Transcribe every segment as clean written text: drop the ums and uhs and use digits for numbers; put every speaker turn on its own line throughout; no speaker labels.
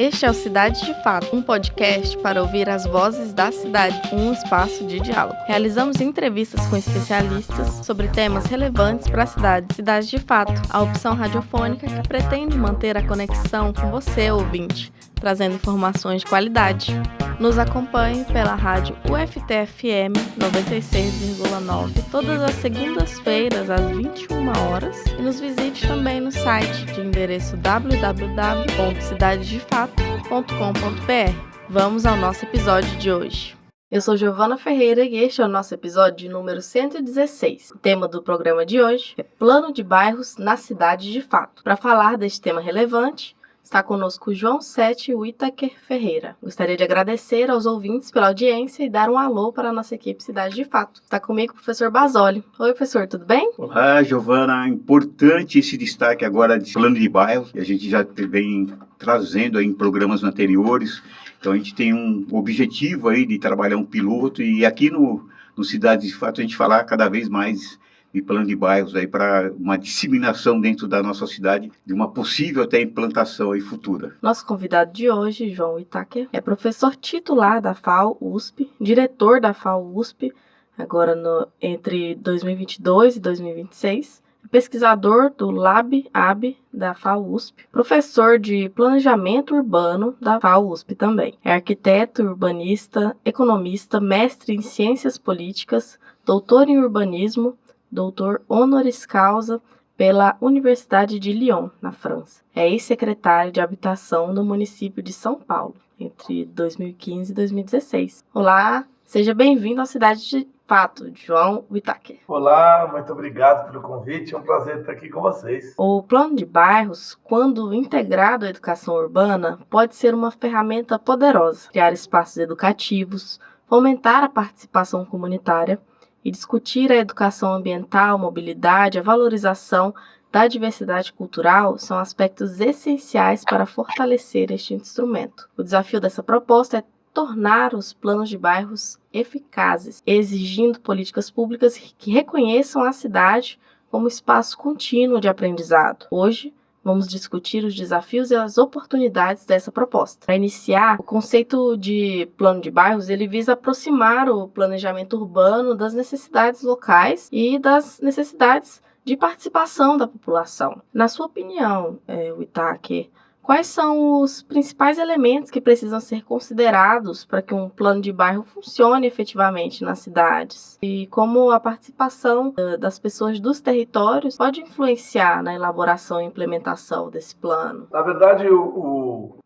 Este é o Cidade de Fato, um podcast para ouvir as vozes da cidade, um espaço de diálogo. Realizamos entrevistas com especialistas sobre temas relevantes para a cidade. Cidade de Fato, a opção radiofônica que pretende manter a conexão com você, ouvinte, trazendo informações de qualidade. Nos acompanhe pela rádio UFT-FM 96,9 todas as segundas-feiras às 21 horas e nos visite também no site de endereço www.cidadedefato.com.br. Vamos ao nosso episódio de hoje. Eu sou Giovana Ferreira e este é o nosso episódio de número 116. O tema do programa de hoje é Plano de Bairros na Cidade de Fato. Para falar deste tema relevante, está conosco o João Sete Whittaker Ferreira. Gostaria de agradecer aos ouvintes pela audiência e dar um alô para a nossa equipe Cidade de Fato. Está comigo o professor Basoli. Oi, professor, tudo bem?
Olá, Giovana. Importante esse destaque agora de plano de bairro, que a gente já vem trazendo aí em programas anteriores. Então, a gente tem um objetivo aí de trabalhar um piloto e aqui no Cidade de Fato a gente falar cada vez mais de plano de bairros aí para uma disseminação dentro da nossa cidade de uma possível até implantação aí futura.
Nosso convidado de hoje, João Whittaker, é professor titular da FAU-USP, diretor da FAU-USP, agora entre 2022 e 2026, pesquisador do Lab-AB da FAU-USP, professor de planejamento urbano da FAU-USP também. É arquiteto, urbanista, economista, mestre em ciências políticas, doutor em urbanismo, doutor honoris causa pela Universidade de Lyon, na França. É ex-secretário de Habitação do município de São Paulo, entre 2015 e 2016. Olá, seja bem-vindo à Cidade de Fato, João Whittaker.
Olá, muito obrigado pelo convite, é um prazer estar aqui com vocês.
O plano de bairros, quando integrado à educação urbana, pode ser uma ferramenta poderosa, criar espaços educativos, fomentar a participação comunitária, e discutir a educação ambiental, mobilidade, a valorização da diversidade cultural são aspectos essenciais para fortalecer este instrumento. O desafio dessa proposta é tornar os planos de bairros eficazes, exigindo políticas públicas que reconheçam a cidade como espaço contínuo de aprendizado. Hoje, vamos discutir os desafios e as oportunidades dessa proposta. Para iniciar, o conceito de plano de bairros, ele visa aproximar o planejamento urbano das necessidades locais e das necessidades de participação da população. Na sua opinião, Whittaker, quais são os principais elementos que precisam ser considerados para que um plano de bairro funcione efetivamente nas cidades? E como a participação das pessoas dos territórios pode influenciar na elaboração e implementação desse plano?
Na verdade,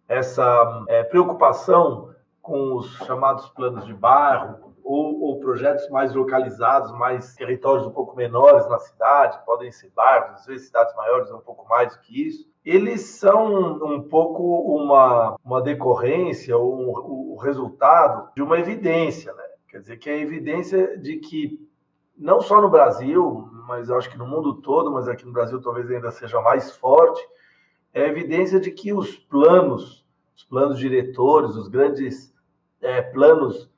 essa preocupação com os chamados planos de bairro ou projetos mais localizados, mais territórios um pouco menores na cidade, podem ser bairros, às vezes cidades maiores um pouco mais do que isso, eles são um pouco uma decorrência ou o resultado de uma evidência, né? Quer dizer, que é a evidência de que, não só no Brasil, mas eu acho que no mundo todo, mas aqui no Brasil talvez ainda seja mais forte, é a evidência de que os planos diretores, os grandes planos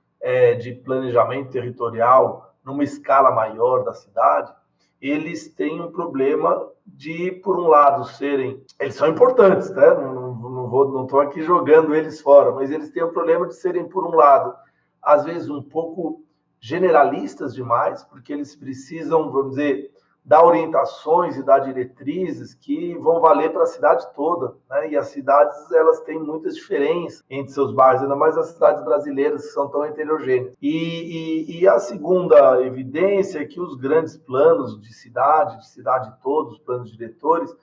de planejamento territorial numa escala maior da cidade, eles têm um problema de, por um lado, eles são importantes, né? Não estou aqui jogando eles fora, mas eles têm o problema de serem, por um lado, às vezes um pouco generalistas demais, porque eles precisam, vamos dizer, dar orientações e dar diretrizes que vão valer para a cidade toda, né? E as cidades, elas têm muitas diferenças entre seus bairros, ainda mais as cidades brasileiras que são tão heterogêneas. E a segunda evidência é que os grandes planos de cidade toda, os planos diretores,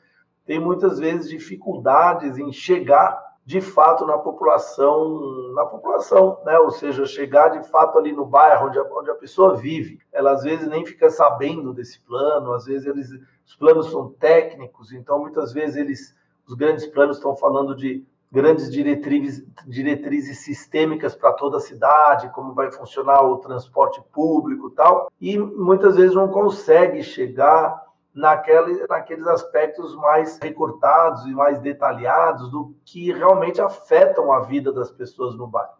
têm muitas vezes dificuldades em chegar de fato na população, né? Ou seja, chegar de fato ali no bairro onde a pessoa vive. Ela às vezes nem fica sabendo desse plano, às vezes os planos são técnicos, então muitas vezes os grandes planos estão falando de grandes diretrizes sistêmicas para toda a cidade, como vai funcionar o transporte público e tal, e muitas vezes não consegue chegar naqueles aspectos mais recortados e mais detalhados do que realmente afetam a vida das pessoas no bairro.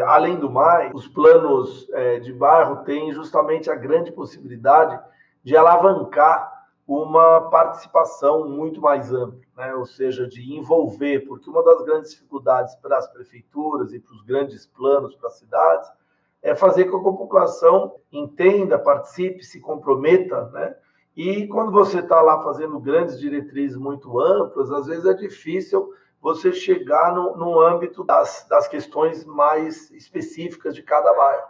Além do mais, os planos de bairro têm justamente a grande possibilidade de alavancar uma participação muito mais ampla. né? Ou seja, de envolver, porque uma das grandes dificuldades para as prefeituras e para os grandes planos para as cidades é fazer com que a população entenda, participe, se comprometa, né? E quando você está lá fazendo grandes diretrizes muito amplas, às vezes é difícil você chegar no âmbito das questões mais específicas de cada bairro.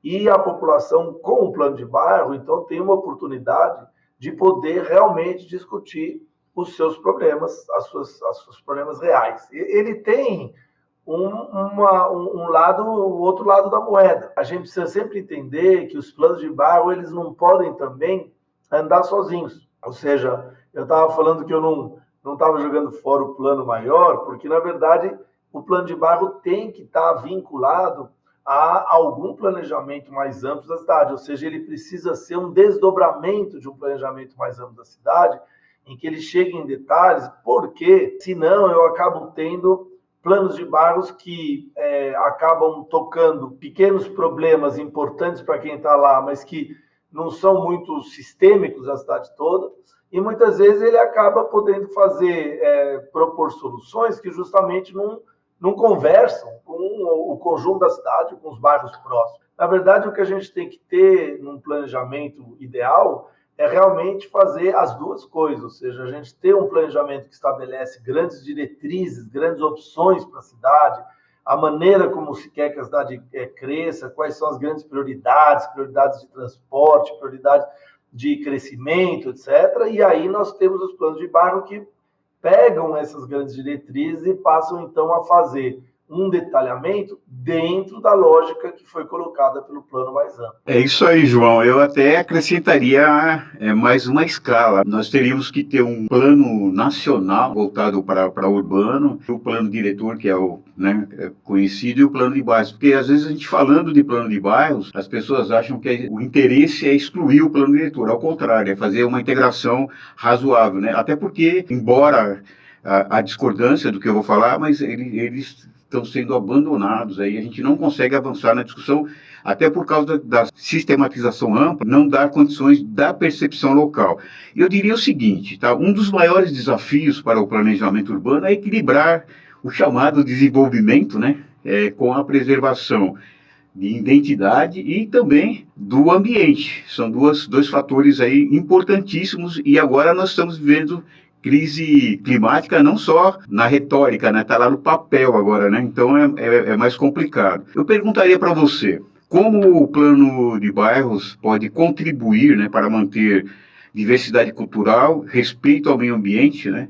E a população, com o plano de bairro, então, tem uma oportunidade de poder realmente discutir os seus problemas, os seus problemas reais. Ele tem o outro lado da moeda. A gente precisa sempre entender que os planos de bairro eles não podem também andar sozinhos. Ou seja, eu estava falando que eu não estava jogando fora o plano maior, porque, na verdade, o plano de bairro tem que estar vinculado a algum planejamento mais amplo da cidade, ou seja, ele precisa ser um desdobramento de um planejamento mais amplo da cidade, em que ele chegue em detalhes, porque, senão, eu acabo tendo planos de bairros que acabam tocando pequenos problemas importantes para quem está lá, mas que não são muito sistêmicos na cidade toda, e muitas vezes ele acaba podendo propor soluções que justamente não conversam com o conjunto da cidade, com os bairros próximos. Na verdade, o que a gente tem que ter num planejamento ideal é realmente fazer as duas coisas, ou seja, a gente ter um planejamento que estabelece grandes diretrizes, grandes opções para a cidade, a maneira como se quer que a cidade cresça, quais são as grandes prioridades de transporte, prioridades de crescimento, etc. E aí nós temos os planos de bairro que pegam essas grandes diretrizes e passam, então, a fazer um detalhamento dentro da lógica que foi colocada pelo plano mais amplo.
É isso aí, João. Eu até acrescentaria mais uma escala. Nós teríamos que ter um plano nacional voltado para urbano, o plano diretor, que é o conhecido, e o plano de bairros. Porque, às vezes, a gente falando de plano de bairros, as pessoas acham que o interesse é excluir o plano diretor. Ao contrário, é fazer uma integração razoável, né? Até porque, embora a discordância do que eu vou falar, mas eles estão sendo abandonados, aí a gente não consegue avançar na discussão, até por causa da sistematização ampla, não dá condições da percepção local. Eu diria o seguinte, tá? Um dos maiores desafios para o planejamento urbano é equilibrar o chamado desenvolvimento, né, com a preservação de identidade e também do ambiente. São dois fatores aí importantíssimos, e agora nós estamos vivendo crise climática não só na retórica, né? Está lá no papel agora, né? Então é mais complicado. Eu perguntaria para você, como o plano de bairros pode contribuir, né, para manter diversidade cultural, respeito ao meio ambiente, né,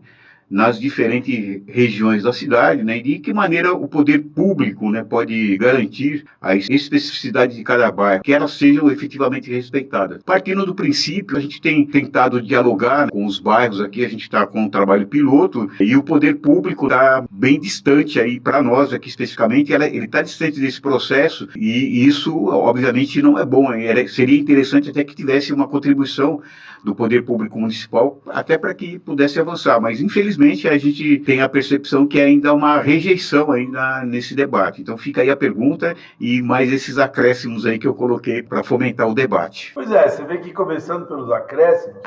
nas diferentes regiões da cidade, né, e de que maneira o poder público, né, pode garantir a especificidade de cada bairro, que elas sejam efetivamente respeitadas. Partindo do princípio, a gente tem tentado dialogar com os bairros aqui, a gente está com um trabalho piloto, e o poder público está bem distante aí, para nós aqui especificamente, ele está distante desse processo, e isso, obviamente, não é bom. Seria interessante até que tivesse uma contribuição do poder público municipal, até para que pudesse avançar, mas infelizmente a gente tem a percepção que ainda há uma rejeição ainda nesse debate. Então fica aí a pergunta e mais esses acréscimos aí que eu coloquei para fomentar o debate.
Pois é, você vê que começando pelos acréscimos,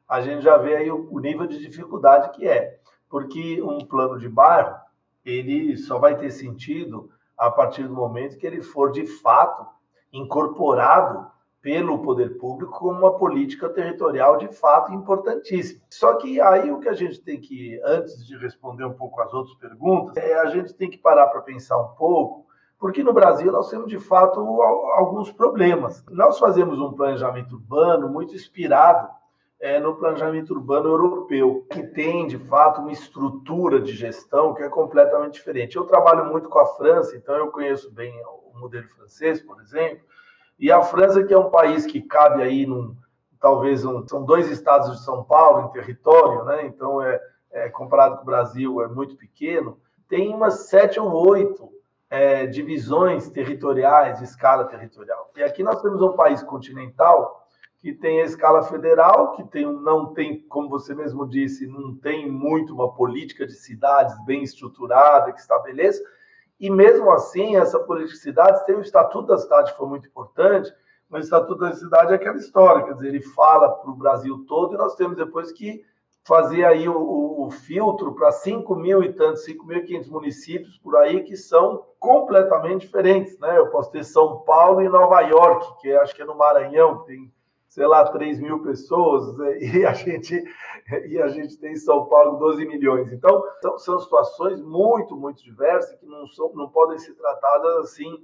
a gente já vê aí o nível de dificuldade que é, porque um plano de bairro, ele só vai ter sentido a partir do momento que ele for de fato incorporado pelo poder público como uma política territorial de fato importantíssima. Só que aí o que a gente tem que, antes de responder um pouco as outras perguntas, a gente tem que parar para pensar um pouco, porque no Brasil nós temos de fato alguns problemas. Nós fazemos um planejamento urbano muito inspirado no planejamento urbano europeu, que tem de fato uma estrutura de gestão que é completamente diferente. Eu trabalho muito com a França, então eu conheço bem o modelo francês, por exemplo. E a França, que é um país que cabe aí são 2 estados de São Paulo em território, né? Então, comparado com o Brasil, é muito pequeno, tem umas 7 ou 8 divisões territoriais, de escala territorial. E aqui nós temos um país continental que tem a escala federal, que não tem, como você mesmo disse, não tem muito uma política de cidades bem estruturada que estabeleça. E mesmo assim, essa política de cidades tem o Estatuto da Cidade, que foi muito importante, mas o Estatuto da Cidade é aquela história, quer dizer, ele fala para o Brasil todo, e nós temos depois que fazer aí o filtro para 5.000 e tantos, 5.500 municípios por aí que são completamente diferentes, né? Eu posso ter São Paulo e Nova York, que acho que é no Maranhão, que tem, sei lá, 3.000 pessoas, e a gente tem em São Paulo 12 milhões. Então, são situações muito, muito diversas que não podem ser tratadas assim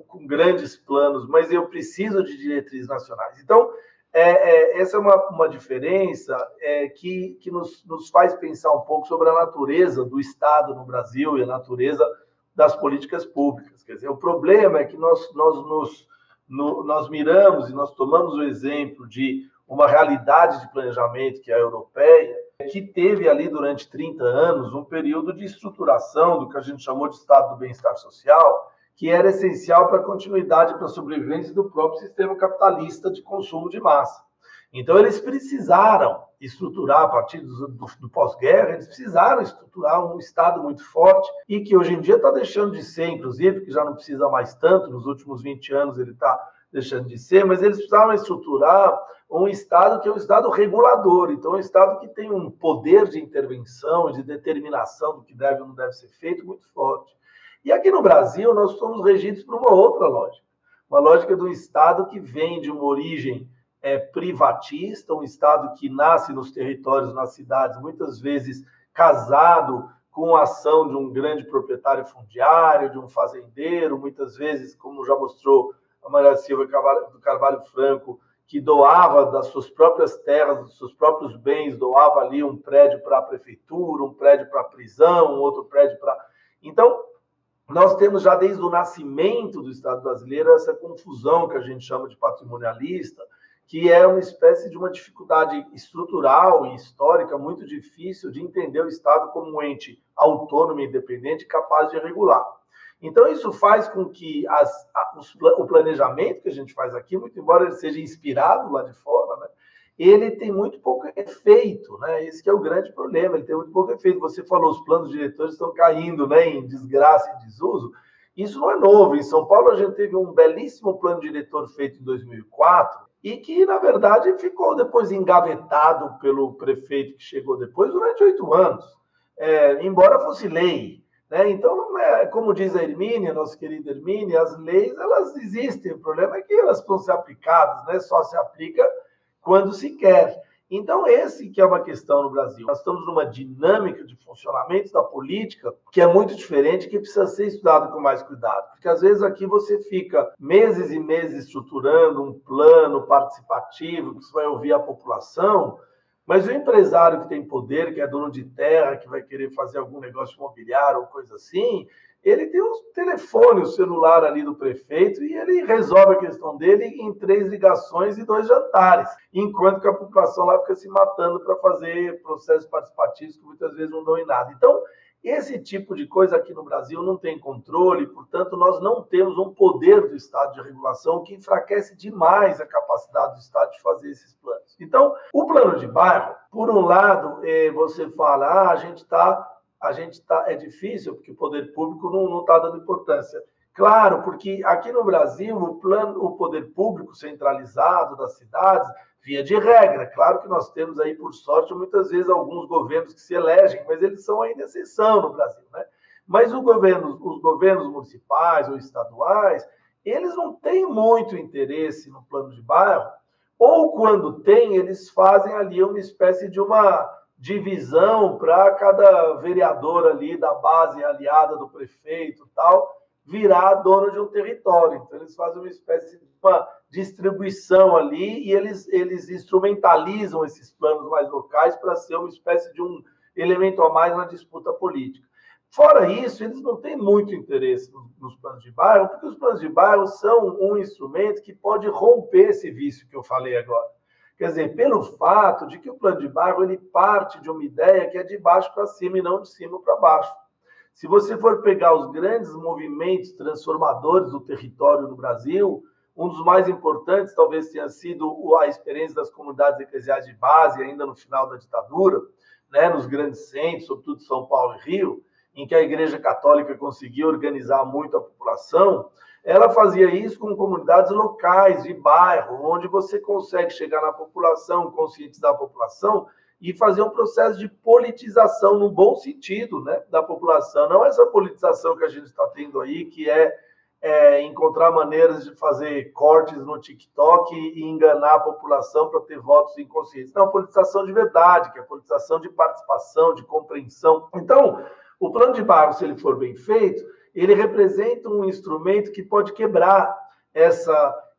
com grandes planos, mas eu preciso de diretrizes nacionais. Então, essa é uma diferença que nos faz pensar um pouco sobre a natureza do Estado no Brasil e a natureza das políticas públicas. Quer dizer, o problema é que nós miramos e nós tomamos o exemplo de uma realidade de planejamento, que é a europeia, que teve ali durante 30 anos um período de estruturação do que a gente chamou de Estado do Bem-Estar Social, que era essencial para a continuidade e para a sobrevivência do próprio sistema capitalista de consumo de massa. Então, eles precisaram estruturar, a partir do pós-guerra, eles precisaram estruturar um Estado muito forte e que hoje em dia está deixando de ser, inclusive, que já não precisa mais tanto, nos últimos 20 anos ele está deixando de ser, mas eles precisavam estruturar um Estado que é um Estado regulador, então um Estado que tem um poder de intervenção, de determinação do que deve ou não deve ser feito muito forte. E aqui no Brasil, nós somos regidos por uma outra lógica. Uma lógica do Estado que vem de uma origem privatista, um Estado que nasce nos territórios, nas cidades, muitas vezes casado com a ação de um grande proprietário fundiário, de um fazendeiro, muitas vezes, como já mostrou a Maria Silva do Carvalho Franco, que doava das suas próprias terras, dos seus próprios bens, doava ali um prédio para a prefeitura, um prédio para a prisão, um outro prédio para... Então, nós temos já desde o nascimento do Estado brasileiro essa confusão que a gente chama de patrimonialista, que é uma espécie de uma dificuldade estrutural e histórica muito difícil de entender o Estado como um ente autônomo e independente capaz de regular. Então, isso faz com que o planejamento que a gente faz aqui, muito embora ele seja inspirado lá de fora, né, ele tem muito pouco efeito, né? Esse que é o grande problema, ele tem muito pouco efeito. Você falou, os planos diretores estão caindo, né, em desgraça e desuso. Isso não é novo. Em São Paulo, a gente teve um belíssimo plano diretor feito em 2004 e que, na verdade, ficou depois engavetado pelo prefeito que chegou depois durante 8 anos, embora fosse lei. Né? Então, como diz a Hermínia, nossa querida Hermínia, as leis elas existem, o problema é que elas vão ser aplicadas, né? Só se aplica quando se quer. Então, esse que é uma questão no Brasil. Nós estamos numa dinâmica de funcionamento da política que é muito diferente, que precisa ser estudado com mais cuidado. Porque, às vezes, aqui você fica meses e meses estruturando um plano participativo, que você vai ouvir a população, mas o empresário que tem poder, que é dono de terra, que vai querer fazer algum negócio imobiliário ou coisa assim, ele tem um telefone, o celular ali do prefeito e ele resolve a questão dele em 3 ligações e 2 jantares, enquanto que a população lá fica se matando para fazer processos participativos que muitas vezes não dão em nada. Então, esse tipo de coisa aqui no Brasil não tem controle, portanto, nós não temos um poder do Estado de regulação que enfraquece demais a capacidade do Estado de fazer esses planos. Então, o plano de bairro, por um lado, você fala, é difícil porque o poder público não está dando importância. Claro, porque aqui no Brasil, o poder público centralizado das cidades, via de regra, claro que nós temos aí, por sorte, muitas vezes alguns governos que se elegem, mas eles são ainda exceção no Brasil, né? Mas os governos municipais ou estaduais, eles não têm muito interesse no plano de bairro, ou quando tem, eles fazem ali uma espécie de uma divisão para cada vereador ali da base aliada do prefeito e tal, virar dono de um território. Então, eles fazem uma espécie de uma distribuição ali e eles instrumentalizam esses planos mais locais para ser uma espécie de um elemento a mais na disputa política. Fora isso, eles não têm muito interesse nos planos de bairro, porque os planos de bairro são um instrumento que pode romper esse vício que eu falei agora. Quer dizer, pelo fato de que o plano de bairro ele parte de uma ideia que é de baixo para cima e não de cima para baixo. Se você for pegar os grandes movimentos transformadores do território no Brasil, um dos mais importantes talvez tenha sido a experiência das comunidades eclesiais de base, ainda no final da ditadura, né, nos grandes centros, sobretudo São Paulo e Rio, em que a Igreja Católica conseguia organizar muito a população. Ela fazia isso com comunidades locais, de bairro, onde você consegue chegar na população, conscientizar a população e fazer um processo de politização, no bom sentido, né, da população. Não essa politização que a gente está tendo aí, que é encontrar maneiras de fazer cortes no TikTok e enganar a população para ter votos inconscientes. Não, politização de verdade, que é politização de participação, de compreensão. Então, o plano de bairro, se ele for bem feito, ele representa um instrumento que pode quebrar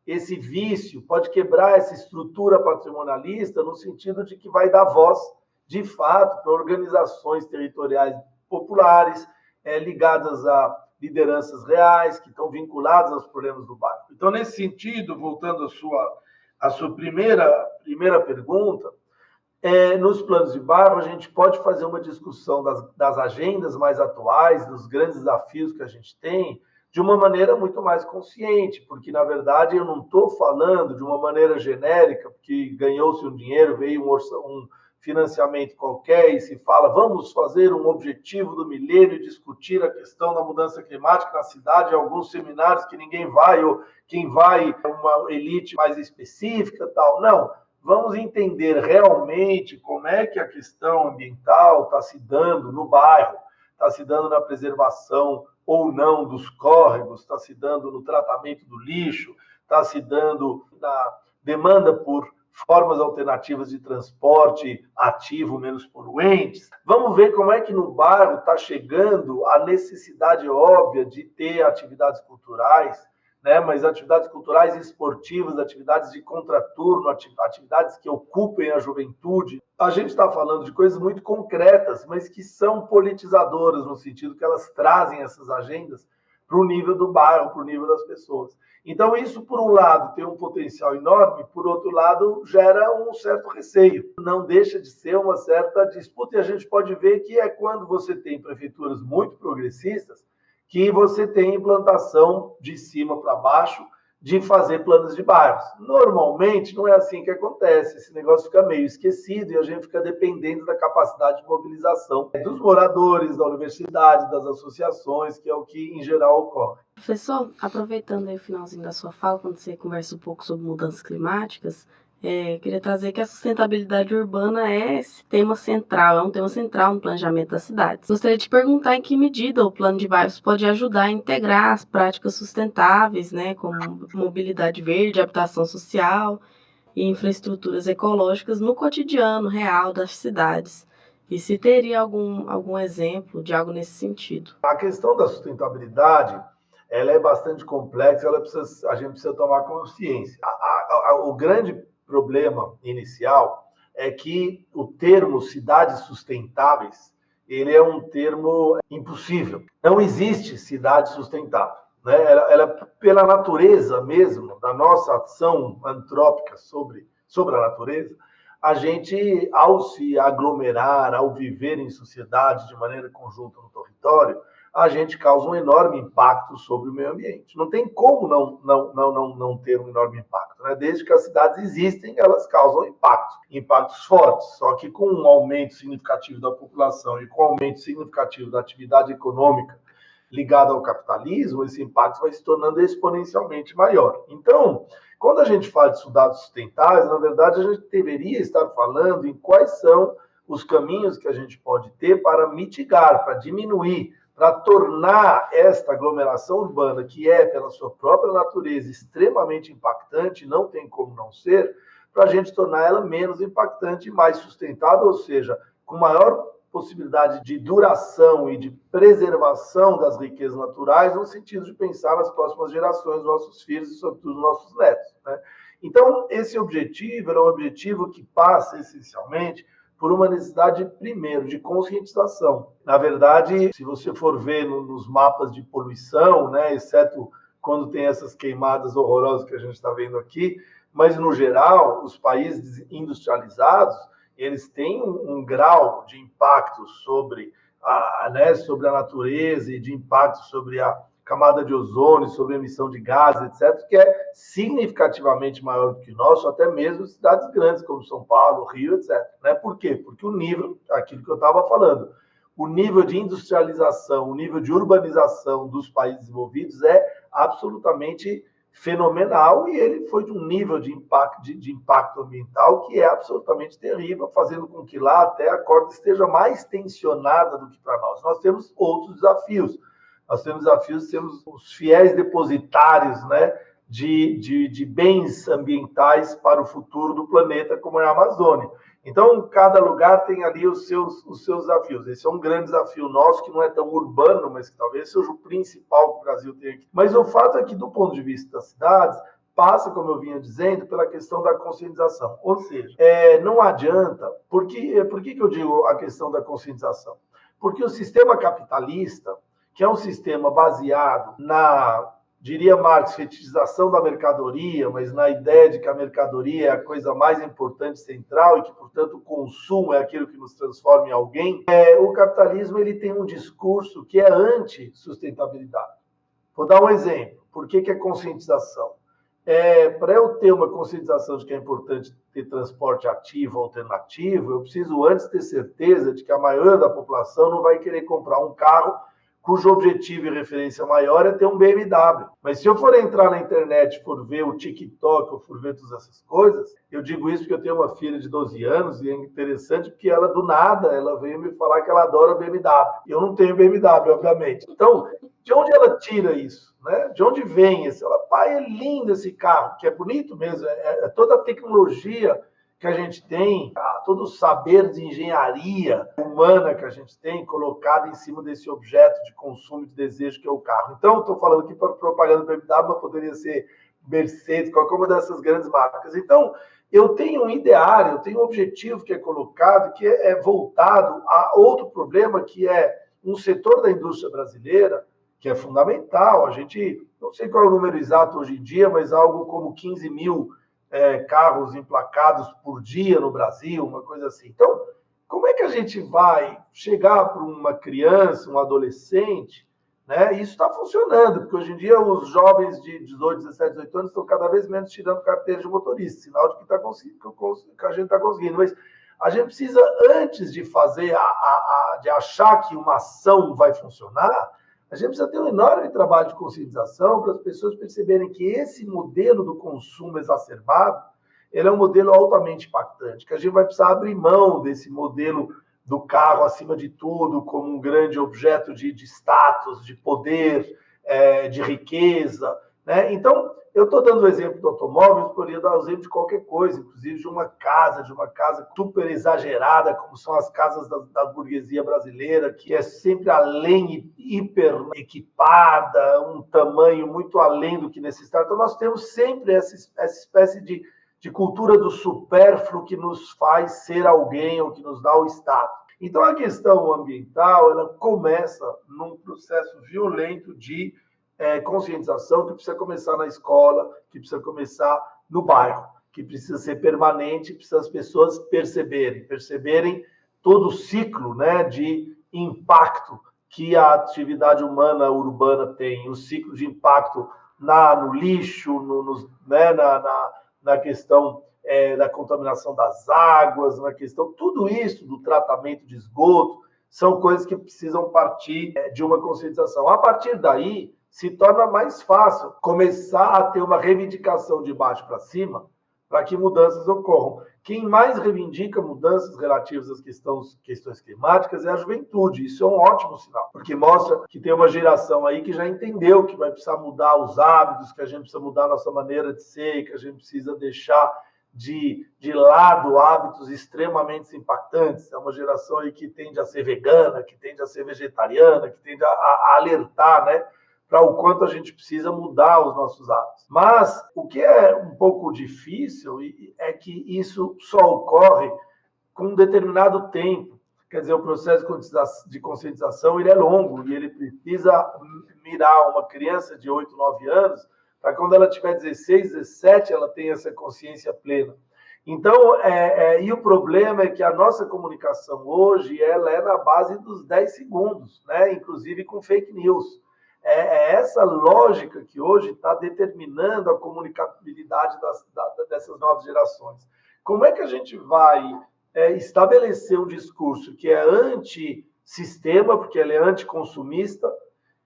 esse vício, pode quebrar essa estrutura patrimonialista, no sentido de que vai dar voz, de fato, para organizações territoriais populares, ligadas a lideranças reais, que estão vinculadas aos problemas do bairro. Então, nesse sentido, voltando à sua primeira pergunta, nos planos de bairro, a gente pode fazer uma discussão das agendas mais atuais, dos grandes desafios que a gente tem, de uma maneira muito mais consciente, porque, na verdade, eu não estou falando de uma maneira genérica, porque ganhou-se um dinheiro, veio um financiamento qualquer e se fala, vamos fazer um objetivo do milênio e discutir a questão da mudança climática na cidade, alguns seminários que ninguém vai, ou quem vai é uma elite mais específica, tal. Não, vamos entender realmente como é que a questão ambiental está se dando no bairro, está se dando na preservação ou não dos córregos, está se dando no tratamento do lixo, está se dando na demanda por formas alternativas de transporte ativo, menos poluentes. Vamos ver como é que no bairro está chegando a necessidade óbvia de ter atividades culturais, né? Mas atividades culturais e esportivas, atividades de contraturno, atividades que ocupem a juventude. A gente está falando de coisas muito concretas, mas que são politizadoras, no sentido que elas trazem essas agendas para o nível do bairro, para o nível das pessoas. Então, isso, por um lado, tem um potencial enorme, por outro lado, gera um certo receio. Não deixa de ser uma certa disputa, e a gente pode ver que é quando você tem prefeituras muito progressistas que você tem implantação de cima para baixo de fazer planos de bairros. Normalmente, não é assim que acontece. Esse negócio fica meio esquecido e a gente fica dependendo da capacidade de mobilização dos moradores, da universidade, das associações, que é o que, em geral, ocorre.
Professor, aproveitando aí o finalzinho da sua fala, quando você conversa um pouco sobre mudanças climáticas, queria trazer que a sustentabilidade urbana é esse tema central, é um tema central no planejamento das cidades. Gostaria de perguntar em que medida o plano de bairros pode ajudar a integrar as práticas sustentáveis, né, como mobilidade verde, habitação social e infraestruturas ecológicas no cotidiano real das cidades. E se teria algum exemplo de algo nesse sentido?
A questão da sustentabilidade, ela é bastante complexa, a gente precisa tomar consciência. O grande problema inicial é que o termo cidades sustentáveis, ele é um termo impossível. Não existe cidade sustentável, né? Ela, pela natureza mesmo, da nossa ação antrópica sobre a natureza, a gente, ao se aglomerar, ao viver em sociedade de maneira conjunta no território, a gente causa um enorme impacto sobre o meio ambiente. Não tem como não ter um enorme impacto, né? Desde que as cidades existem, elas causam impactos fortes. Só que com um aumento significativo da população e com um aumento significativo da atividade econômica ligada ao capitalismo, esse impacto vai se tornando exponencialmente maior. Então, quando a gente fala de cidades sustentáveis, na verdade, a gente deveria estar falando em quais são os caminhos que a gente pode ter para mitigar, para diminuir, para tornar esta aglomeração urbana, que é, pela sua própria natureza, extremamente impactante, não tem como não ser, para a gente tornar ela menos impactante e mais sustentável, ou seja, com maior possibilidade de duração e de preservação das riquezas naturais, no sentido de pensar nas próximas gerações, nossos filhos e, sobretudo, nossos netos, né? Então, esse objetivo é um objetivo que passa, essencialmente, por uma necessidade, primeiro, de conscientização. Na verdade, se você for ver nos mapas de poluição, né, exceto quando tem essas queimadas horrorosas que a gente está vendo aqui, mas, no geral, os países industrializados, eles têm um grau de impacto sobre a natureza e de impacto sobre a camada de ozônio, sobre a emissão de gases, etc., que é significativamente maior do que o nosso, até mesmo cidades grandes como São Paulo, Rio, etc. Né? Por quê? Porque o nível, aquilo que eu estava falando, o nível de industrialização, o nível de urbanização dos países desenvolvidos é absolutamente fenomenal e ele foi de um nível de impacto ambiental que é absolutamente terrível, fazendo com que lá até a corda esteja mais tensionada do que para nós. Nós temos outros desafios. Nós temos desafios, temos os fiéis depositários, né, de bens ambientais para o futuro do planeta, como é a Amazônia. Então, cada lugar tem ali os seus desafios. Esse é um grande desafio nosso, que não é tão urbano, mas que talvez seja o principal que o Brasil tem aqui. Mas o fato é que, do ponto de vista das cidades, passa, como eu vinha dizendo, pela questão da conscientização. Ou seja, não adianta... Por que eu digo a questão da conscientização? Porque o sistema capitalista, que é um sistema baseado diria Marx, fetichização da mercadoria, mas na ideia de que a mercadoria é a coisa mais importante, central, e que, portanto, o consumo é aquilo que nos transforma em alguém, o capitalismo ele tem um discurso que é anti-sustentabilidade. Vou dar um exemplo. Por que é conscientização? Para eu ter uma conscientização de que é importante ter transporte ativo, alternativo, eu preciso antes ter certeza de que a maioria da população não vai querer comprar um carro cujo objetivo e referência maior é ter um BMW. Mas se eu for entrar na internet e for ver o TikTok ou for ver todas essas coisas, eu digo isso porque eu tenho uma filha de 12 anos e é interessante porque ela, do nada, ela veio me falar que ela adora BMW. Eu não tenho BMW, obviamente. Então, de onde ela tira isso? Né? De onde vem isso? Ela, pai, é lindo esse carro, que é bonito mesmo, é toda a tecnologia que a gente tem, todo o saber de engenharia humana que a gente tem colocado em cima desse objeto de consumo e de desejo que é o carro. Então, estou falando aqui para propaganda BMW, mas poderia ser Mercedes, qualquer uma dessas grandes marcas. Então, eu tenho um ideário, eu tenho um objetivo que é colocado, que é voltado a outro problema, que é um setor da indústria brasileira, que é fundamental. A gente, não sei qual é o número exato hoje em dia, mas algo como 15 mil carros emplacados por dia no Brasil, uma coisa assim. Então, como é que a gente vai chegar para uma criança, um adolescente, né? Isso está funcionando, porque hoje em dia os jovens de 18, 17, 18 anos estão cada vez menos tirando carteira de motorista, sinal de que a gente está conseguindo. Mas a gente precisa, antes de fazer, de achar que uma ação vai funcionar, a gente precisa ter um enorme trabalho de conscientização para as pessoas perceberem que esse modelo do consumo exacerbado, ele é um modelo altamente impactante, que a gente vai precisar abrir mão desse modelo do carro acima de tudo, como um grande objeto de status, de poder, de riqueza, né? Então, eu estou dando o exemplo do automóvel, eu poderia dar o exemplo de qualquer coisa, inclusive de uma casa super exagerada, como são as casas da burguesia brasileira, que é sempre além, hiper equipada, um tamanho muito além do que necessário. Então, nós temos sempre essa espécie de cultura do supérfluo que nos faz ser alguém ou que nos dá o status. Então, a questão ambiental, ela começa num processo violento de conscientização que precisa começar na escola, que precisa começar no bairro, que precisa ser permanente, precisa as pessoas perceberem todo o ciclo, né, de impacto que a atividade humana urbana tem, o ciclo de impacto no lixo, na questão da contaminação das águas, na questão, tudo isso do tratamento de esgoto, são coisas que precisam partir de uma conscientização. A partir daí, se torna mais fácil começar a ter uma reivindicação de baixo para cima para que mudanças ocorram. Quem mais reivindica mudanças relativas às questões climáticas é a juventude. Isso é um ótimo sinal, porque mostra que tem uma geração aí que já entendeu que vai precisar mudar os hábitos, que a gente precisa mudar a nossa maneira de ser, que a gente precisa deixar de lado hábitos extremamente impactantes. É uma geração aí que tende a ser vegana, que tende a ser vegetariana, que tende a alertar, né, para o quanto a gente precisa mudar os nossos hábitos. Mas o que é um pouco difícil é que isso só ocorre com um determinado tempo. Quer dizer, o processo de conscientização ele é longo e ele precisa mirar uma criança de 8, 9 anos para quando ela tiver 16, 17, ela tenha essa consciência plena. Então, e o problema é que a nossa comunicação hoje ela é na base dos 10 segundos, né? Inclusive com fake news. É essa lógica que hoje está determinando a comunicabilidade dessas novas gerações. Como é que a gente vai estabelecer um discurso que é anti-sistema, porque ele é anticonsumista,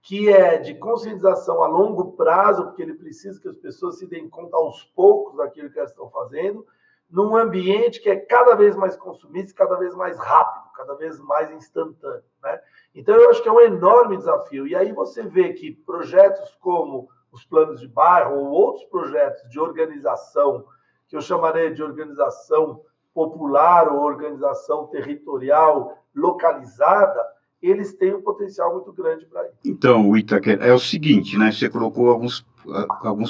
que é de conscientização a longo prazo, porque ele precisa que as pessoas se deem conta aos poucos daquilo que elas estão fazendo, num ambiente que é cada vez mais consumista, cada vez mais rápido, cada vez mais instantâneo, né? Então, eu acho que é um enorme desafio. E aí você vê que projetos como os planos de bairro ou outros projetos de organização, que eu chamaria de organização popular ou organização territorial localizada, eles têm um potencial muito grande para isso.
Então, Itaquera, é o seguinte, né? Você colocou alguns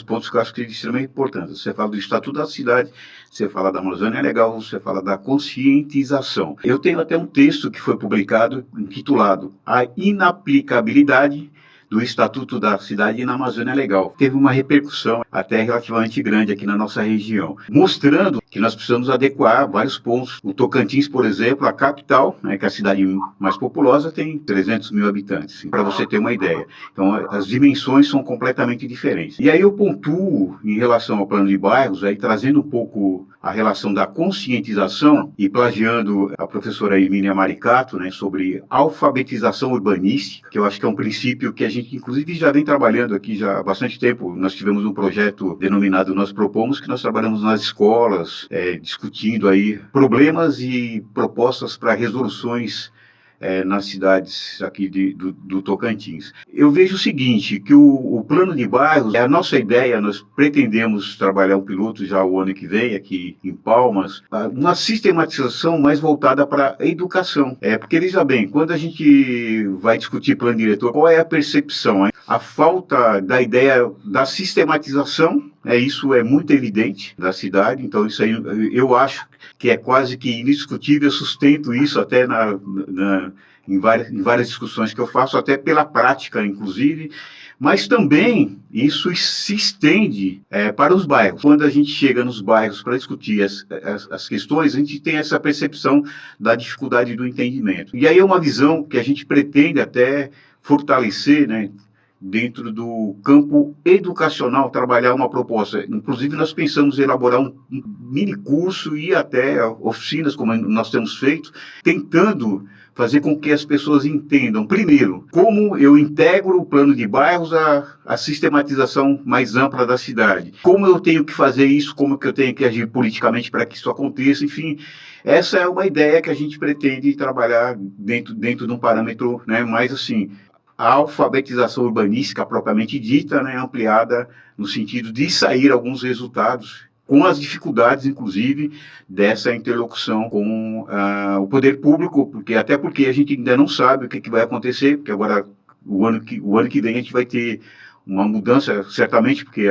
pontos que eu acho que são extremamente importantes. Você fala do Estatuto da Cidade, você fala da Amazônia Legal, você fala da conscientização. Eu tenho até um texto que foi publicado, intitulado A Inaplicabilidade do Estatuto da Cidade na Amazônia Legal. Teve uma repercussão até relativamente grande aqui na nossa região, mostrando que nós precisamos adequar vários pontos. O Tocantins, por exemplo, a capital, né, que é a cidade mais populosa, tem 300 mil habitantes, para você ter uma ideia. Então, as dimensões são completamente diferentes. E aí eu pontuo, em relação ao plano de bairros, aí trazendo um pouco a relação da conscientização e plagiando a professora Hermínia Maricato, né, sobre alfabetização urbanística, que eu acho que é um princípio que a gente, inclusive, já vem trabalhando aqui já há bastante tempo. Nós tivemos um projeto denominado Nós Propomos, que nós trabalhamos nas escolas, discutindo aí problemas e propostas para resoluções nas cidades aqui do Tocantins. Eu vejo o seguinte, que o plano de bairros, a nossa ideia, nós pretendemos trabalhar um piloto já o ano que vem aqui em Palmas, uma sistematização mais voltada para a educação. Porque veja bem, quando a gente vai discutir plano diretor, qual é a percepção? A falta da ideia da sistematização, isso é muito evidente da cidade, então isso aí eu acho que é quase que indiscutível, eu sustento isso até em várias discussões que eu faço, até pela prática, inclusive, mas também isso se estende para os bairros. Quando a gente chega nos bairros para discutir as questões, a gente tem essa percepção da dificuldade do entendimento. E aí é uma visão que a gente pretende até fortalecer, né, dentro do campo educacional, trabalhar uma proposta. Inclusive, nós pensamos em elaborar um mini curso e até oficinas, como nós temos feito, tentando fazer com que as pessoas entendam, primeiro, como eu integro o plano de bairros à sistematização mais ampla da cidade. Como eu tenho que fazer isso, como que eu tenho que agir politicamente para que isso aconteça, enfim. Essa é uma ideia que a gente pretende trabalhar dentro de um parâmetro, né, mais assim, a alfabetização urbanística propriamente dita, né, ampliada no sentido de sair alguns resultados, com as dificuldades, inclusive, dessa interlocução com o poder público, até porque a gente ainda não sabe o que vai acontecer, porque agora, o ano que vem, a gente vai ter uma mudança, certamente, porque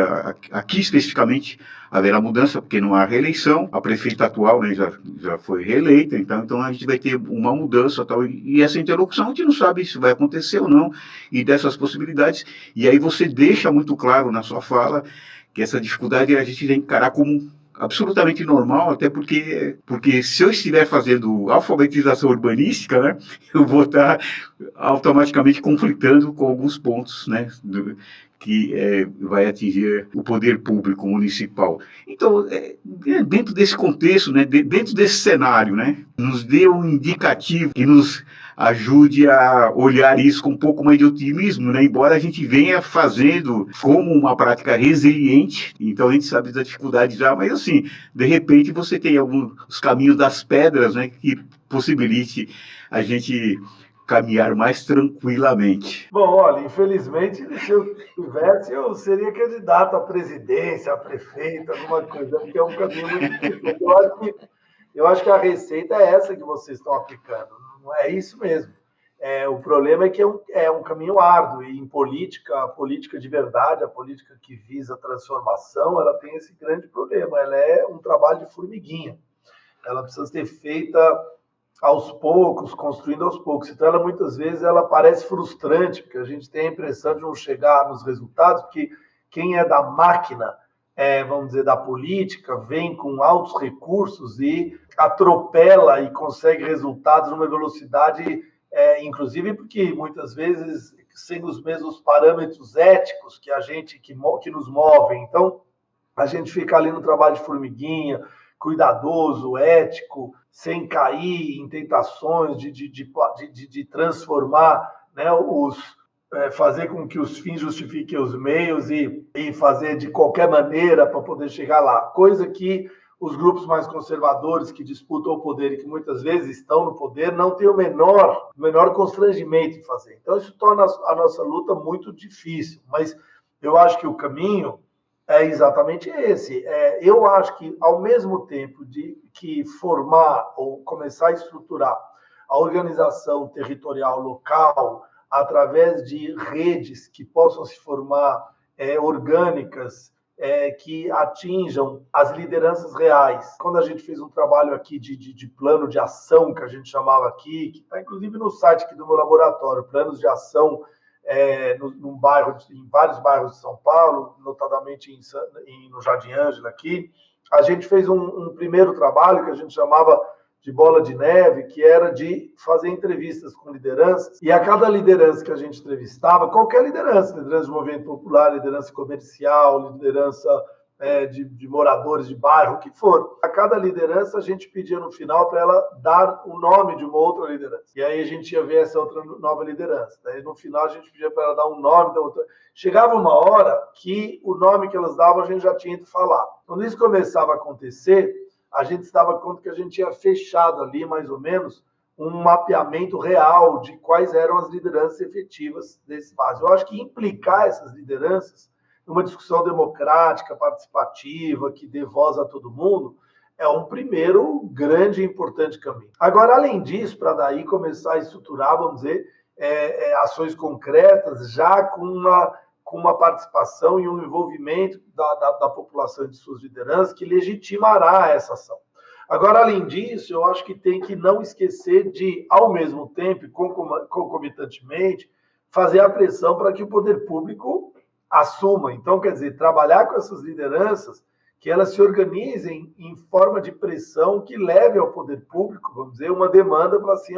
aqui especificamente haverá mudança, porque não há reeleição, a prefeita atual, né, já foi reeleita, então a gente vai ter uma mudança tal, e essa interlocução a gente não sabe se vai acontecer ou não, e dessas possibilidades, e aí você deixa muito claro na sua fala que essa dificuldade a gente tem que encarar como absolutamente normal, até porque se eu estiver fazendo alfabetização urbanística, né, eu vou estar automaticamente conflitando com alguns pontos, né, que vai atingir o poder público municipal. Então, dentro desse contexto, né, dentro desse cenário, né, nos dê um indicativo que nos ajude a olhar isso com um pouco mais de otimismo, né? Embora a gente venha fazendo como uma prática resiliente, então a gente sabe da dificuldade já, mas assim, de repente você tem alguns caminhos das pedras, né, que possibilite a gente caminhar mais tranquilamente.
Bom, olha, infelizmente, se eu tivesse, eu seria candidato à presidência, a prefeito, alguma coisa, porque é um caminho muito difícil. Eu acho que a receita é essa que vocês estão aplicando, não é isso mesmo. O problema é que é um caminho árduo, e em política, a política de verdade, a política que visa a transformação, ela tem esse grande problema, ela é um trabalho de formiguinha, ela precisa ser feita aos poucos, construindo aos poucos. Então, muitas vezes, ela parece frustrante, porque a gente tem a impressão de não chegar nos resultados, porque quem é da máquina, vamos dizer, da política, vem com altos recursos e atropela e consegue resultados numa velocidade, inclusive porque, muitas vezes, sem os mesmos parâmetros éticos que nos movem. Então, a gente fica ali no trabalho de formiguinha, cuidadoso, ético, sem cair em tentações de transformar, né, fazer com que os fins justifiquem os meios e fazer de qualquer maneira para poder chegar lá. Coisa que os grupos mais conservadores que disputam o poder e que muitas vezes estão no poder não têm o menor constrangimento em fazer. Então, isso torna a nossa luta muito difícil. Mas eu acho que o caminho é exatamente esse. Eu acho que, ao mesmo tempo de que formar ou começar a estruturar a organização territorial local através de redes que possam se formar orgânicas, que atinjam as lideranças reais. Quando a gente fez um trabalho aqui de plano de ação, que a gente chamava aqui, que está inclusive no site aqui do meu laboratório, planos de ação num bairro, em vários bairros de São Paulo, notadamente no Jardim Ângela aqui, a gente fez um primeiro trabalho que a gente chamava de bola de neve, que era de fazer entrevistas com lideranças, e a cada liderança que a gente entrevistava, qualquer liderança de movimento popular, liderança comercial, liderança de moradores de bairro, o que for, a cada liderança a gente pedia no final para ela dar o nome de uma outra liderança. E aí a gente ia ver essa outra nova liderança. Daí no final a gente pedia para ela dar um nome da outra. Chegava uma hora que o nome que elas davam a gente já tinha que falar. Quando isso começava a acontecer, a gente se dava conta que a gente tinha fechado ali, mais ou menos, um mapeamento real de quais eram as lideranças efetivas desse base. Eu acho que implicar essas lideranças numa discussão democrática, participativa, que dê voz a todo mundo, é um primeiro grande e importante caminho. Agora, além disso, para daí começar a estruturar, vamos dizer, ações concretas, já com uma participação e um envolvimento da população de suas lideranças que legitimará essa ação. Agora, além disso, eu acho que tem que não esquecer de, ao mesmo tempo, concomitantemente, fazer a pressão para que o poder público assuma. Então, quer dizer, trabalhar com essas lideranças, que elas se organizem em forma de pressão que leve ao poder público, vamos dizer, uma demanda para assim,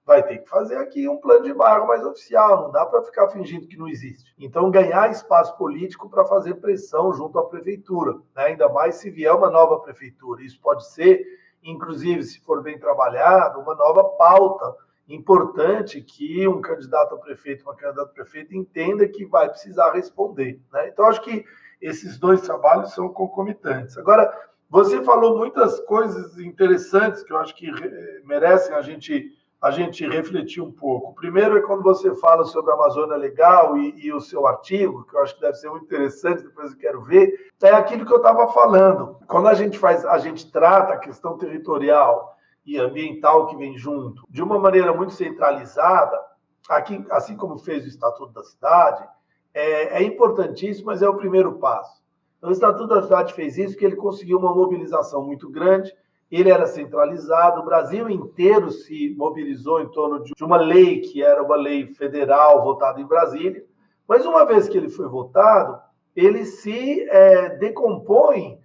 vai ter que fazer aqui um plano de bairro mais oficial, não dá para ficar fingindo que não existe. Então, ganhar espaço político para fazer pressão junto à prefeitura, né? Ainda mais se vier uma nova prefeitura. Isso pode ser, inclusive, se for bem trabalhado, uma nova pauta importante que um candidato a prefeito, uma candidata a prefeito entenda que vai precisar responder, né? Então, acho que esses dois trabalhos são concomitantes. Agora, você falou muitas coisas interessantes que eu acho que merecem a gente refletir um pouco. Primeiro é quando você fala sobre a Amazônia Legal e o seu artigo, que eu acho que deve ser muito interessante, depois eu quero ver, é aquilo que eu estava falando. Quando a gente trata a questão territorial e ambiental que vem junto, de uma maneira muito centralizada, aqui, assim como fez o Estatuto da Cidade, é importantíssimo, mas é o primeiro passo. Então, o Estatuto da Cidade fez isso porque ele conseguiu uma mobilização muito grande, ele era centralizado, o Brasil inteiro se mobilizou em torno de uma lei que era uma lei federal votada em Brasília, mas uma vez que ele foi votado, ele se decompõe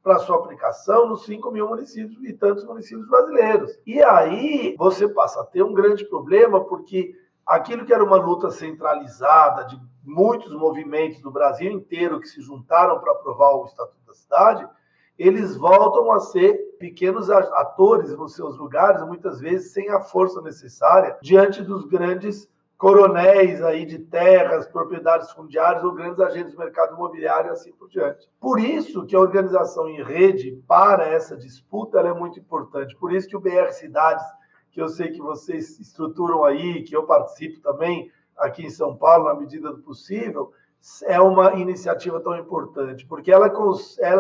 para sua aplicação nos 5 mil municípios e tantos municípios brasileiros. E aí você passa a ter um grande problema, porque aquilo que era uma luta centralizada de muitos movimentos do Brasil inteiro que se juntaram para aprovar o Estatuto da Cidade, eles voltam a ser pequenos atores nos seus lugares, muitas vezes sem a força necessária, diante dos grandes coronéis aí de terras, propriedades fundiárias ou grandes agentes do mercado imobiliário e assim por diante. Por isso que a organização em rede para essa disputa ela é muito importante. Por isso que o BR Cidades, que eu sei que vocês estruturam aí, que eu participo também aqui em São Paulo, na medida do possível, é uma iniciativa tão importante, porque ela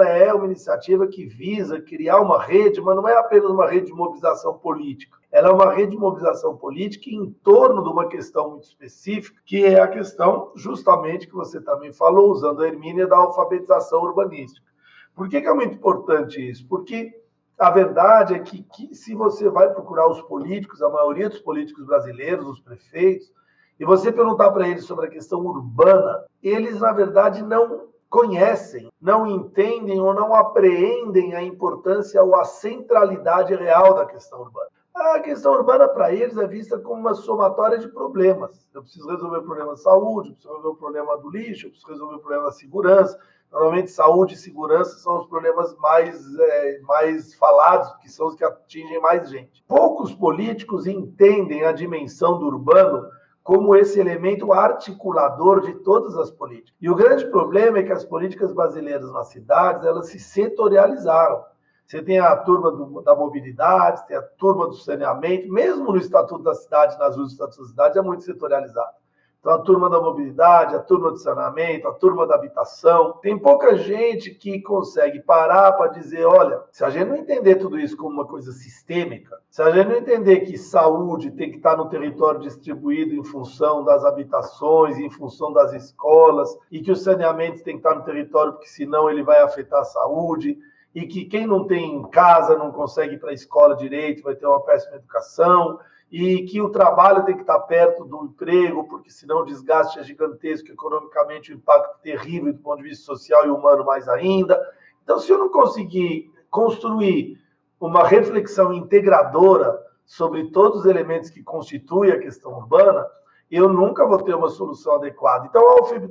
é uma iniciativa que visa criar uma rede, mas não é apenas uma rede de mobilização política. Ela é uma rede de mobilização política em torno de uma questão muito específica, que é a questão, justamente, que você também falou, usando a Hermínia, da alfabetização urbanística. Por que é muito importante isso? Porque a verdade é que se você vai procurar os políticos, a maioria dos políticos brasileiros, os prefeitos, e você perguntar para eles sobre a questão urbana, eles, na verdade, não conhecem, não entendem ou não apreendem a importância ou a centralidade real da questão urbana. A questão urbana, para eles, é vista como uma somatória de problemas. Eu preciso resolver o problema de saúde, eu preciso resolver o problema do lixo, eu preciso resolver o problema da segurança. Normalmente, saúde e segurança são os problemas mais falados, que são os que atingem mais gente. Poucos políticos entendem a dimensão do urbano como esse elemento articulador de todas as políticas. E o grande problema é que as políticas brasileiras nas cidades, elas se setorializaram. Você tem a turma da mobilidade, tem a turma do saneamento, mesmo no Estatuto da Cidade, nas ruas do Estatuto da Cidade, é muito setorializado. Então, a turma da mobilidade, a turma do saneamento, a turma da habitação. Tem pouca gente que consegue parar para dizer, olha, se a gente não entender tudo isso como uma coisa sistêmica, se a gente não entender que saúde tem que estar no território distribuído em função das habitações, em função das escolas, e que o saneamento tem que estar no território, porque senão ele vai afetar a saúde, e que quem não tem casa não consegue ir para a escola direito, vai ter uma péssima educação, e que o trabalho tem que estar perto do emprego, porque senão o desgaste é gigantesco, economicamente o impacto é terrível do ponto de vista social e humano mais ainda. Então, se eu não conseguir construir uma reflexão integradora sobre todos os elementos que constituem a questão urbana, eu nunca vou ter uma solução adequada. Então,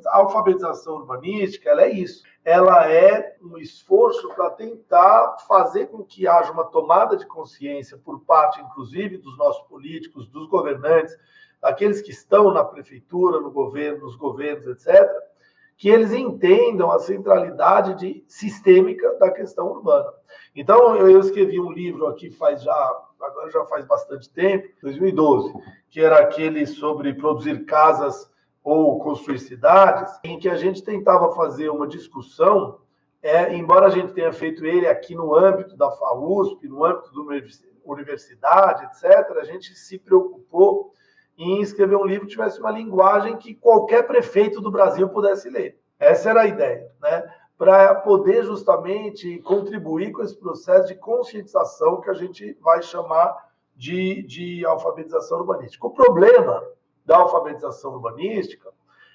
a alfabetização urbanística, ela é isso. Ela é um esforço para tentar fazer com que haja uma tomada de consciência por parte, inclusive, dos nossos políticos, dos governantes, daqueles que estão na prefeitura, no governo, nos governos, etc., que eles entendam a centralidade sistêmica da questão urbana. Então, eu escrevi um livro aqui agora já faz bastante tempo, 2012, que era aquele sobre produzir casas ou construir cidades, em que a gente tentava fazer uma discussão, embora a gente tenha feito ele aqui no âmbito da FAUSP, no âmbito da universidade, etc., a gente se preocupou em escrever um livro que tivesse uma linguagem que qualquer prefeito do Brasil pudesse ler. Essa era a ideia, né? Para poder justamente contribuir com esse processo de conscientização que a gente vai chamar de alfabetização urbanística. O problema da alfabetização urbanística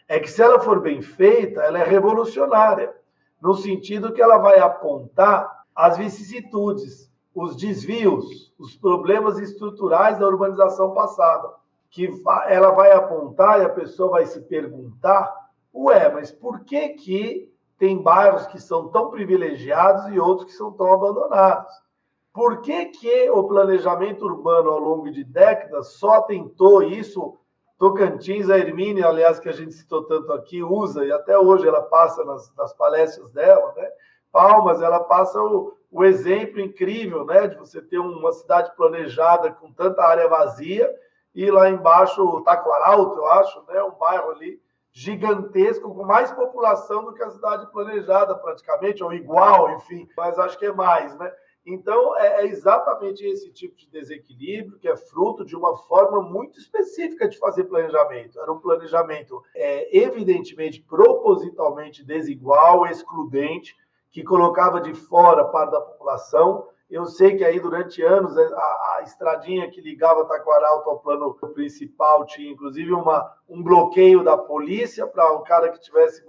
é que, se ela for bem feita, ela é revolucionária, no sentido que ela vai apontar as vicissitudes, os desvios, os problemas estruturais da urbanização passada, que ela vai apontar e a pessoa vai se perguntar, mas por que tem bairros que são tão privilegiados e outros que são tão abandonados? Por que o planejamento urbano ao longo de décadas só tentou isso? Tocantins, a Hermínia, aliás, que a gente citou tanto aqui, usa, e até hoje ela passa nas palestras dela, né? Palmas, ela passa o exemplo incrível, né, de você ter uma cidade planejada com tanta área vazia, e lá embaixo, o Taquaralto, eu acho, né, um bairro ali gigantesco, com mais população do que a cidade planejada, praticamente, ou igual, enfim, mas acho que é mais, né? Então, é exatamente esse tipo de desequilíbrio que é fruto de uma forma muito específica de fazer planejamento. Era um planejamento, evidentemente, propositalmente desigual, excludente, que colocava de fora parte da população. Eu sei que aí, durante anos, a estradinha que ligava Taquaralto ao plano principal tinha, inclusive, um bloqueio da polícia para o cara que tivesse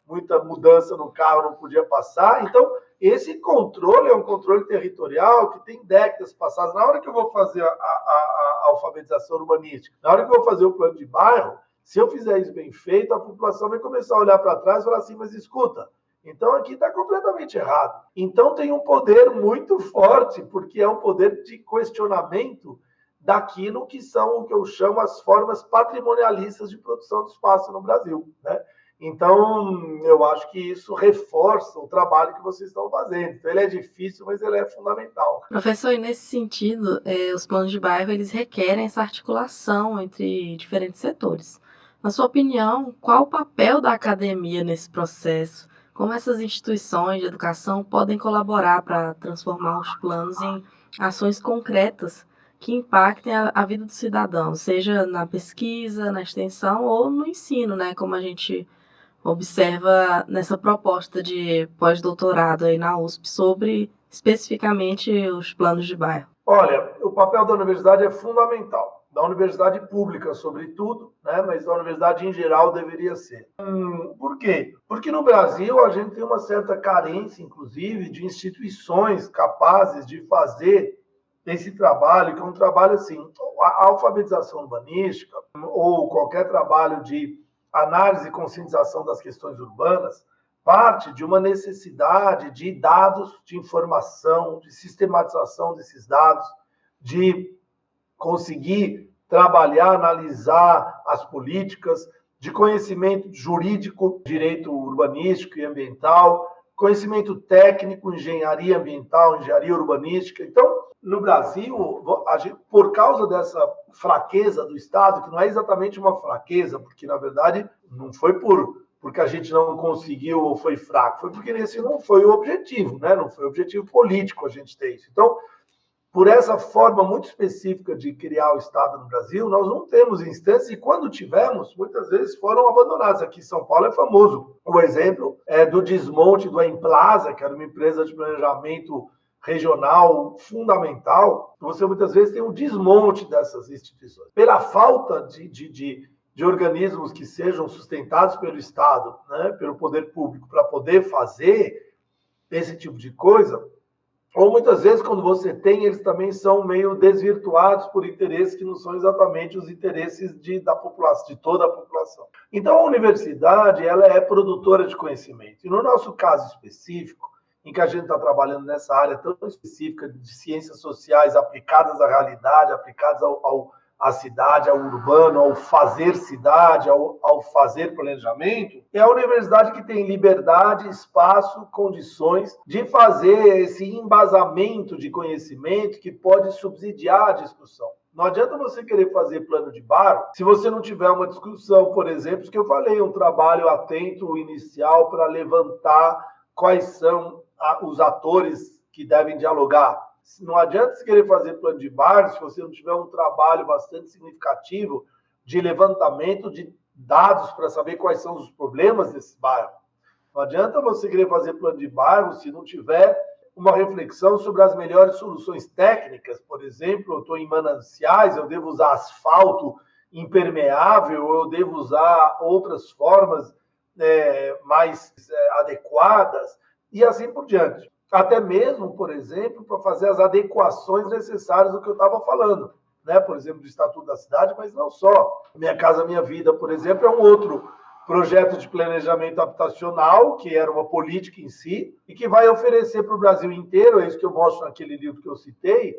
muita mudança no carro não podia passar. Então, esse controle é um controle territorial que tem décadas passadas. Na hora que eu vou fazer a alfabetização urbanística, na hora que eu vou fazer o plano de bairro, se eu fizer isso bem feito, a população vai começar a olhar para trás e falar assim, mas escuta, então aqui está completamente errado. Então tem um poder muito forte, porque é um poder de questionamento daquilo que são o que eu chamo as formas patrimonialistas de produção de espaço no Brasil, né? Então, eu acho que isso reforça o trabalho que vocês estão fazendo. Então, ele é difícil, mas ele é fundamental.
Professor, e nesse sentido, os planos de bairro, eles requerem essa articulação entre diferentes setores. Na sua opinião, qual o papel da academia nesse processo? Como essas instituições de educação podem colaborar para transformar os planos em ações concretas que impactem a vida do cidadão, seja na pesquisa, na extensão ou no ensino, né? Como a gente observa nessa proposta de pós-doutorado aí na USP sobre especificamente os planos de bairro.
Olha, o papel da universidade é fundamental. Da universidade pública, sobretudo, né? Mas da universidade em geral deveria ser. Por quê? Porque no Brasil a gente tem uma certa carência, inclusive, de instituições capazes de fazer esse trabalho, que é um trabalho assim, a alfabetização urbanística ou qualquer trabalho de análise e conscientização das questões urbanas parte de uma necessidade de dados, de informação, de sistematização desses dados, de conseguir trabalhar, analisar as políticas, de conhecimento jurídico, direito urbanístico e ambiental, conhecimento técnico, engenharia ambiental, engenharia urbanística. Então, no Brasil, por causa dessa fraqueza do Estado, que não é exatamente uma fraqueza, porque, na verdade, não foi porque a gente não conseguiu ou foi fraco, foi porque esse não foi o objetivo, né? Não foi o objetivo político a gente ter isso. Então, por essa forma muito específica de criar o Estado no Brasil, nós não temos instâncias, e quando tivemos, muitas vezes foram abandonadas. Aqui em São Paulo é famoso. O exemplo é do desmonte do Emplaza, que era uma empresa de planejamento regional fundamental. Você muitas vezes tem um desmonte dessas instituições. Pela falta de organismos que sejam sustentados pelo Estado, né, pelo poder público, para poder fazer esse tipo de coisa, ou muitas vezes, quando você tem, eles também são meio desvirtuados por interesses que não são exatamente os interesses da população, de toda a população. Então, a universidade, ela é produtora de conhecimento. E no nosso caso específico, em que a gente está trabalhando nessa área tão específica de ciências sociais aplicadas à realidade, aplicadas à cidade, ao urbano, ao fazer cidade, ao fazer planejamento, é a universidade que tem liberdade, espaço, condições de fazer esse embasamento de conhecimento que pode subsidiar a discussão. Não adianta você querer fazer plano de bairro se você não tiver uma discussão, por exemplo, que eu falei, um trabalho atento inicial para levantar quais são os atores que devem dialogar. Não adianta você querer fazer plano de bairro se você não tiver um trabalho bastante significativo de levantamento de dados para saber quais são os problemas desse bairro. Não adianta você querer fazer plano de bairro se não tiver uma reflexão sobre as melhores soluções técnicas. Por exemplo, eu estou em mananciais, eu devo usar asfalto impermeável, eu devo usar outras formas mais adequadas, e assim por diante. Até mesmo, por exemplo, para fazer as adequações necessárias do que eu estava falando, né? Por exemplo, do Estatuto da Cidade, mas não só. Minha Casa Minha Vida, por exemplo, é um outro projeto de planejamento habitacional, que era uma política em si, e que vai oferecer para o Brasil inteiro, é isso que eu mostro naquele livro que eu citei,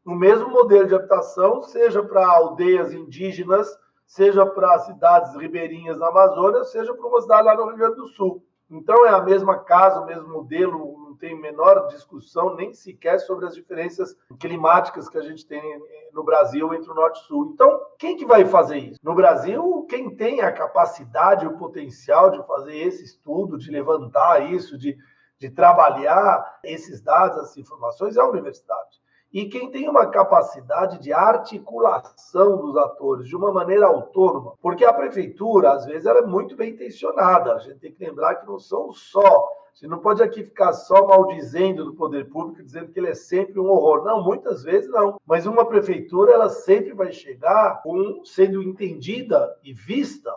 o mesmo modelo de habitação, seja para aldeias indígenas, seja para cidades ribeirinhas na Amazônia, seja para uma cidade lá no Rio Grande do Sul. Então, é a mesma casa, o mesmo modelo, não tem menor discussão nem sequer sobre as diferenças climáticas que a gente tem no Brasil entre o Norte e o Sul. Então, quem que vai fazer isso? No Brasil, quem tem a capacidade, o potencial de fazer esse estudo, de levantar isso, de trabalhar esses dados, essas informações, é a universidade. E quem tem uma capacidade de articulação dos atores de uma maneira autônoma, porque a prefeitura, às vezes, ela é muito bem intencionada. A gente tem que lembrar que não são só... Você não pode aqui ficar só maldizendo do poder público, dizendo que ele é sempre um horror. Não, muitas vezes não. Mas uma prefeitura, ela sempre vai chegar sendo entendida e vista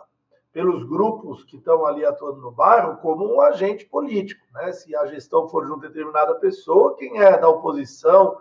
pelos grupos que estão ali atuando no bairro como um agente político, né? Se a gestão for de uma determinada pessoa, quem é da oposição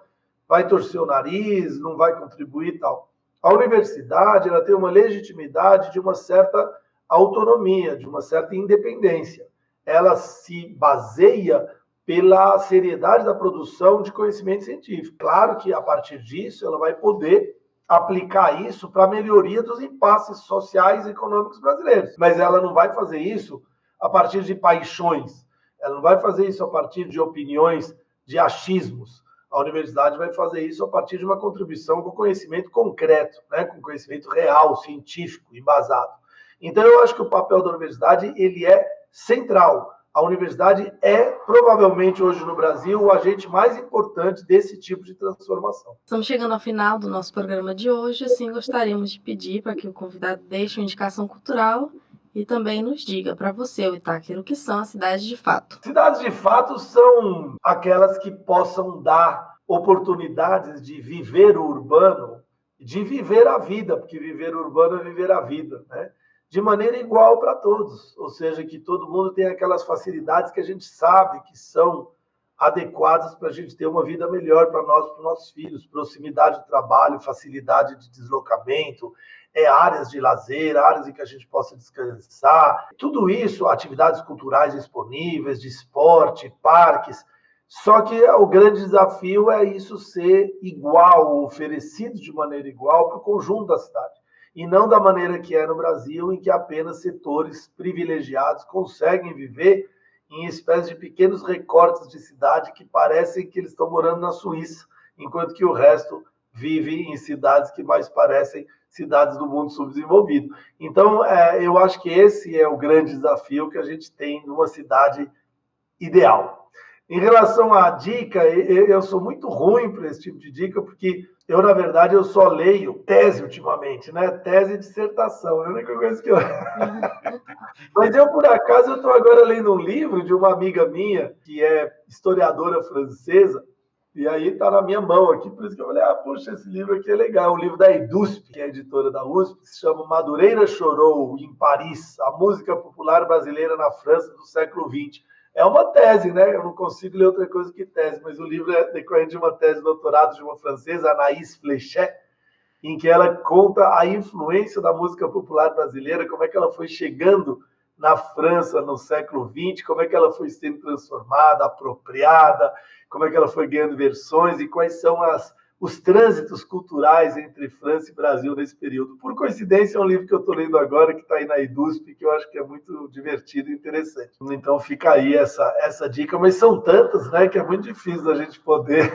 vai torcer o nariz, não vai contribuir e tal. A universidade, ela tem uma legitimidade de uma certa autonomia, de uma certa independência. Ela se baseia pela seriedade da produção de conhecimento científico. Claro que, a partir disso, ela vai poder aplicar isso para a melhoria dos impasses sociais e econômicos brasileiros. Mas ela não vai fazer isso a partir de paixões. Ela não vai fazer isso a partir de opiniões, de achismos. A universidade vai fazer isso a partir de uma contribuição com conhecimento concreto, né? Com conhecimento real, científico, embasado. Então, eu acho que o papel da universidade ele é central. A universidade é, provavelmente, hoje no Brasil, o agente mais importante desse tipo de transformação.
Estamos chegando ao final do nosso programa de hoje, assim gostaríamos de pedir para que o convidado deixe uma indicação cultural e também nos diga para você, Itáquero, o que são as cidades de fato.
Cidades de fato são aquelas que possam dar oportunidades de viver o urbano, de viver a vida, porque viver o urbano é viver a vida, né? De maneira igual para todos, ou seja, que todo mundo tem aquelas facilidades que a gente sabe que são adequadas para a gente ter uma vida melhor para nós, para os nossos filhos, proximidade de trabalho, facilidade de deslocamento, áreas de lazer, áreas em que a gente possa descansar, tudo isso, atividades culturais disponíveis, de esporte, parques, Só que o grande desafio é isso ser igual, oferecido de maneira igual para o conjunto da cidade. E não da maneira que é no Brasil, em que apenas setores privilegiados conseguem viver em espécie de pequenos recortes de cidade que parecem que eles estão morando na Suíça, enquanto que o resto vive em cidades que mais parecem cidades do mundo subdesenvolvido. Então, eu acho que esse é o grande desafio que a gente tem numa cidade ideal. Em relação à dica, eu sou muito ruim para esse tipo de dica, porque eu, na verdade, eu só leio tese ultimamente, né? Tese e dissertação, é a única coisa que eu... Mas eu, por acaso, eu estou agora lendo um livro de uma amiga minha, que é historiadora francesa, e aí está na minha mão aqui, por isso que eu falei, poxa, esse livro aqui é legal, um livro da EDUSP, que é a editora da USP, que se chama Madureira Chorou, em Paris, a música popular brasileira na França do século XX. É uma tese, né? Eu não consigo ler outra coisa que tese, mas o livro é decorrente de uma tese de doutorado de uma francesa, Anaïs Fléchet, em que ela conta a influência da música popular brasileira, como é que ela foi chegando na França no século XX, como é que ela foi sendo transformada, apropriada, como é que ela foi ganhando versões e quais são os trânsitos culturais entre França e Brasil nesse período. Por coincidência, é um livro que eu estou lendo agora, que está aí na EDUSP, que eu acho que é muito divertido e interessante. Então fica aí essa dica, mas são tantas, né, que é muito difícil a gente poder...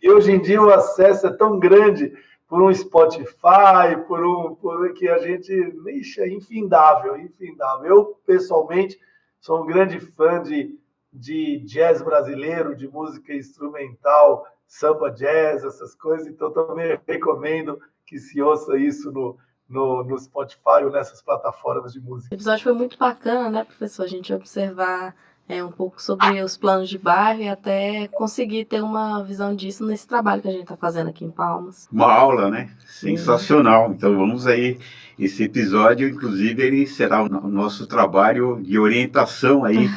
E hoje em dia o acesso é tão grande por um Spotify, por que a gente... Ixi, é infindável. Eu, pessoalmente, sou um grande fã de jazz brasileiro, de música instrumental, samba jazz, essas coisas, então também recomendo que se ouça isso no Spotify ou nessas plataformas de música.
O episódio foi muito bacana, né, professor? A gente observar um pouco sobre os planos de bairro e até conseguir ter uma visão disso nesse trabalho que a gente está fazendo aqui em Palmas.
Uma aula, né? Sensacional. Então vamos aí, esse episódio, inclusive, ele será o nosso trabalho de orientação aí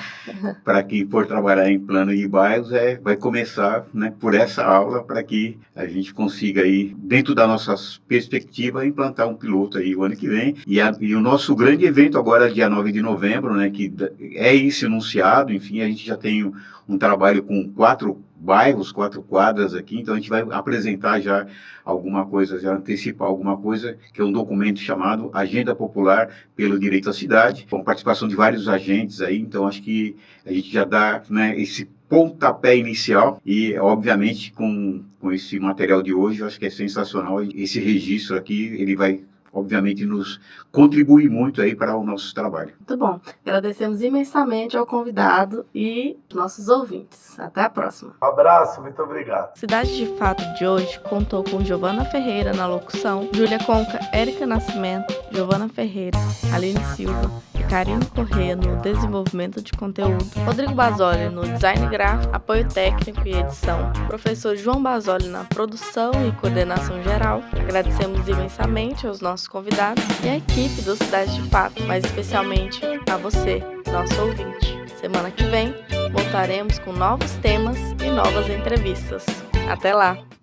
para quem for trabalhar em plano de bairros, vai começar, né, por essa aula para que a gente consiga aí, dentro da nossa perspectiva, implantar um piloto aí o ano que vem. E o nosso grande evento agora, dia 9 de novembro, né, que é isso enunciado, enfim, a gente já tem um trabalho com 4 bairros, 4 quadras aqui, então a gente vai apresentar já alguma coisa, já antecipar alguma coisa, que é um documento chamado Agenda Popular pelo Direito à Cidade, com participação de vários agentes aí, então acho que a gente já dá, né, esse pontapé inicial e, obviamente, com esse material de hoje, eu acho que é sensacional, esse registro aqui, ele vai obviamente nos contribui muito aí para o nosso trabalho.
Muito bom. Agradecemos imensamente ao convidado e nossos ouvintes. Até a próxima.
Um abraço, muito obrigado.
Cidade de Fato de hoje contou com Giovana Ferreira na locução, Júlia Conca, Érica Nascimento, Giovana Ferreira, Aline Silva e Karine Corrêa no desenvolvimento de conteúdo, Rodrigo Basoli no design gráfico, apoio técnico e edição, professor João Basoli na produção e coordenação geral. Agradecemos imensamente aos nossos convidados e à equipe do Cidade de Fato, mas especialmente a você, nosso ouvinte. Semana que vem voltaremos com novos temas e novas entrevistas. Até lá!